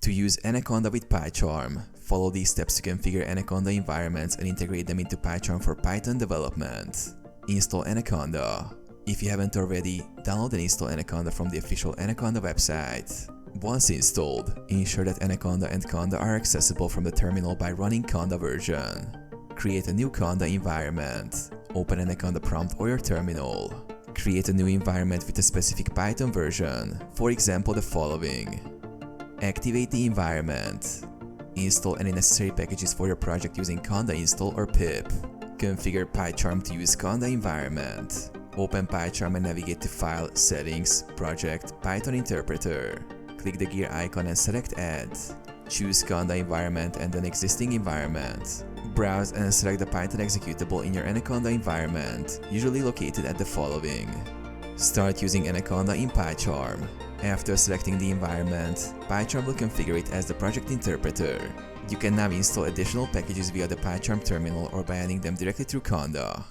To use Anaconda with PyCharm, follow these steps to configure Anaconda environments and integrate them into PyCharm for Python development. Install Anaconda. If you haven't already, download and install Anaconda from the official Anaconda website. Once installed, ensure that Anaconda and Conda are accessible from the terminal by running Conda version. Create a new Conda environment. Open Anaconda prompt or your terminal. Create a new environment with a specific Python version, for example the following. Activate the environment. Install any necessary packages for your project using conda install or pip. Configure PyCharm to use conda environment. Open PyCharm and navigate to File, Settings, Project, Python Interpreter. Click the gear icon and select Add. Choose conda environment and an existing environment. Browse and select the Python executable in your Anaconda environment, usually located at the following. Start using Anaconda in PyCharm. After selecting the environment, PyCharm will configure it as the project interpreter. You can now install additional packages via the PyCharm terminal or by adding them directly through Conda.